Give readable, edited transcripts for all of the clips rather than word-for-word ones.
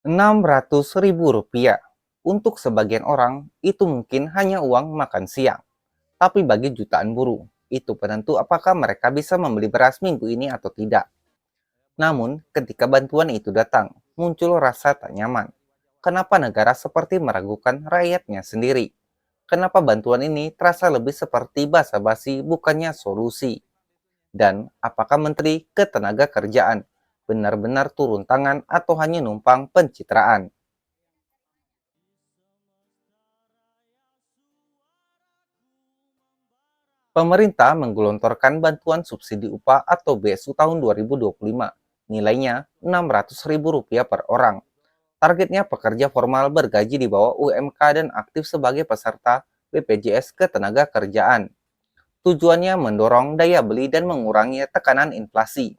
Rp600.000. Untuk sebagian orang, itu mungkin hanya uang makan siang. Tapi bagi jutaan buruh, itu penentu apakah mereka bisa membeli beras minggu ini atau tidak. Namun, ketika bantuan itu datang, muncul rasa tak nyaman. Kenapa negara seperti meragukan rakyatnya sendiri? Kenapa bantuan ini terasa lebih seperti basa-basi bukannya solusi? Dan apakah Menteri Ketenagakerjaan benar-benar turun tangan atau hanya numpang pencitraan? Pemerintah menggelontorkan bantuan subsidi upah atau BSU tahun 2025. Nilainya Rp600.000 per orang. Targetnya pekerja formal bergaji di bawah UMK dan aktif sebagai peserta BPJS Ketenagakerjaan. Tujuannya mendorong daya beli dan mengurangi tekanan inflasi.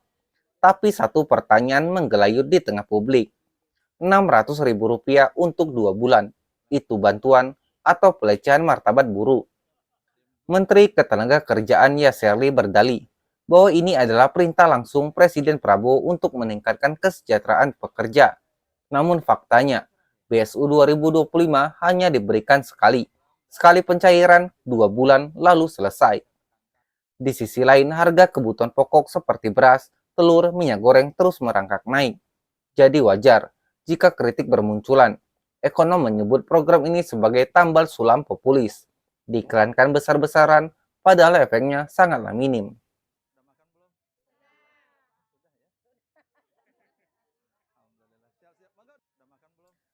Tapi satu pertanyaan menggelayut di tengah publik. Rp600.000 untuk 2 bulan. Itu bantuan atau pelecehan martabat buruh? Menteri Ketenagakerjaan Yasserli berdalih bahwa ini adalah perintah langsung Presiden Prabowo untuk meningkatkan kesejahteraan pekerja. Namun faktanya, BSU 2025 hanya diberikan sekali. Sekali pencairan 2 bulan lalu selesai. Di sisi lain, harga kebutuhan pokok seperti beras, telur, minyak goreng terus merangkak naik. Jadi wajar jika kritik bermunculan. Ekonom menyebut program ini sebagai tambal sulam populis. Diiklankan besar-besaran, padahal efeknya sangatlah minim.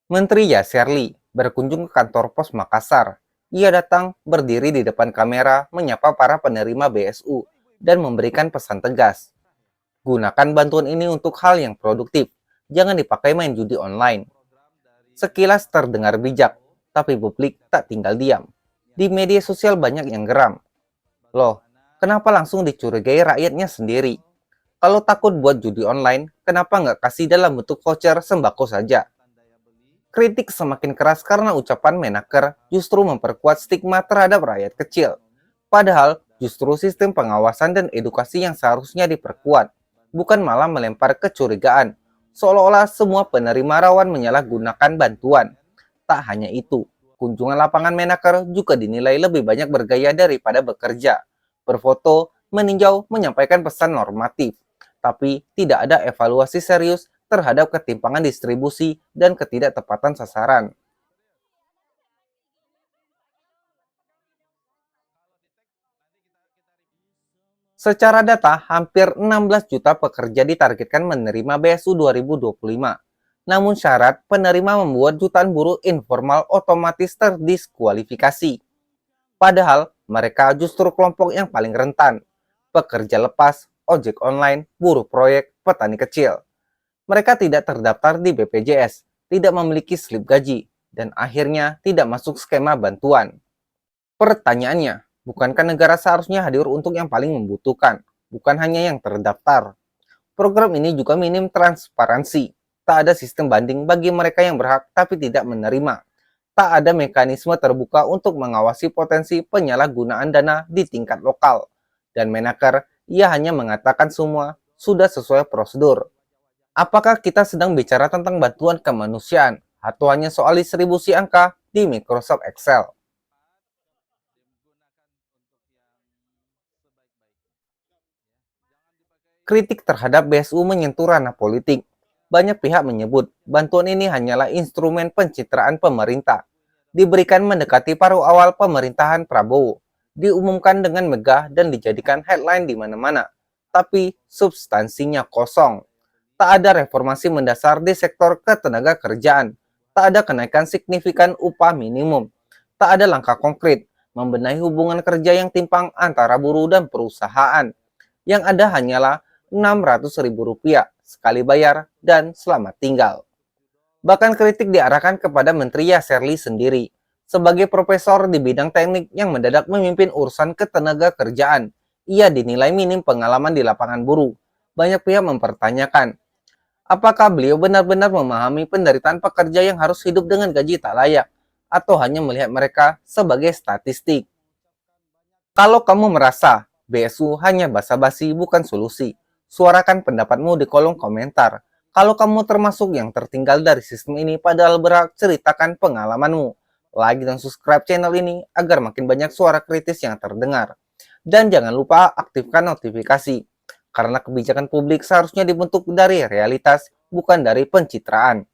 Menteri Yasserli berkunjung ke kantor pos Makassar. Ia datang berdiri di depan kamera menyapa para penerima BSU dan memberikan pesan tegas. Gunakan bantuan ini untuk hal yang produktif. Jangan dipakai main judi online. Sekilas terdengar bijak, tapi publik tak tinggal diam. Di media sosial banyak yang geram. Loh, kenapa langsung dicurigai rakyatnya sendiri? Kalau takut buat judi online, kenapa nggak kasih dalam bentuk voucher sembako saja? Kritik semakin keras karena ucapan Menaker justru memperkuat stigma terhadap rakyat kecil. Padahal, justru sistem pengawasan dan edukasi yang seharusnya diperkuat, bukan malah melempar kecurigaan, seolah-olah semua penerima rawan menyalahgunakan bantuan. Tak hanya itu, kunjungan lapangan Menaker juga dinilai lebih banyak bergaya daripada bekerja. Berfoto, meninjau, menyampaikan pesan normatif, tapi tidak ada evaluasi serius terhadap ketimpangan distribusi dan ketidaktepatan sasaran. Secara data, hampir 16 juta pekerja ditargetkan menerima BSU 2025. Namun syarat penerima membuat jutaan buruh informal otomatis terdiskualifikasi. Padahal mereka justru kelompok yang paling rentan. Pekerja lepas, ojek online, buruh proyek, petani kecil. Mereka tidak terdaftar di BPJS, tidak memiliki slip gaji, dan akhirnya tidak masuk skema bantuan. Pertanyaannya, bukankah negara seharusnya hadir untuk yang paling membutuhkan, bukan hanya yang terdaftar? Program ini juga minim transparansi. Tak ada sistem banding bagi mereka yang berhak tapi tidak menerima. Tak ada mekanisme terbuka untuk mengawasi potensi penyalahgunaan dana di tingkat lokal. Dan Menaker, ia hanya mengatakan semua sudah sesuai prosedur. Apakah kita sedang bicara tentang bantuan kemanusiaan atau hanya soal distribusi angka di Microsoft Excel? Kritik terhadap BSU menyentuh ranah politik. Banyak pihak menyebut bantuan ini hanyalah instrumen pencitraan pemerintah. Diberikan mendekati paruh awal pemerintahan Prabowo. Diumumkan dengan megah dan dijadikan headline di mana-mana. Tapi substansinya kosong. Tak ada reformasi mendasar di sektor ketenagakerjaan. Tak ada kenaikan signifikan upah minimum. Tak ada langkah konkret membenahi hubungan kerja yang timpang antara buruh dan perusahaan. Yang ada hanyalah Rp600.000 sekali bayar dan selamat tinggal. Bahkan kritik diarahkan kepada Menteri Yasserli sendiri. Sebagai profesor di bidang teknik yang mendadak memimpin urusan ketenagakerjaan, ia dinilai minim pengalaman di lapangan buruh. Banyak pihak mempertanyakan, apakah beliau benar-benar memahami penderitaan pekerja yang harus hidup dengan gaji tak layak, atau hanya melihat mereka sebagai statistik? Kalau kamu merasa BSU hanya basa-basi bukan solusi, suarakan pendapatmu di kolom komentar. Kalau kamu termasuk yang tertinggal dari sistem ini padahal berhak, ceritakan pengalamanmu. Like dan subscribe channel ini agar makin banyak suara kritis yang terdengar. Dan jangan lupa aktifkan notifikasi, karena kebijakan publik seharusnya dibentuk dari realitas, bukan dari pencitraan.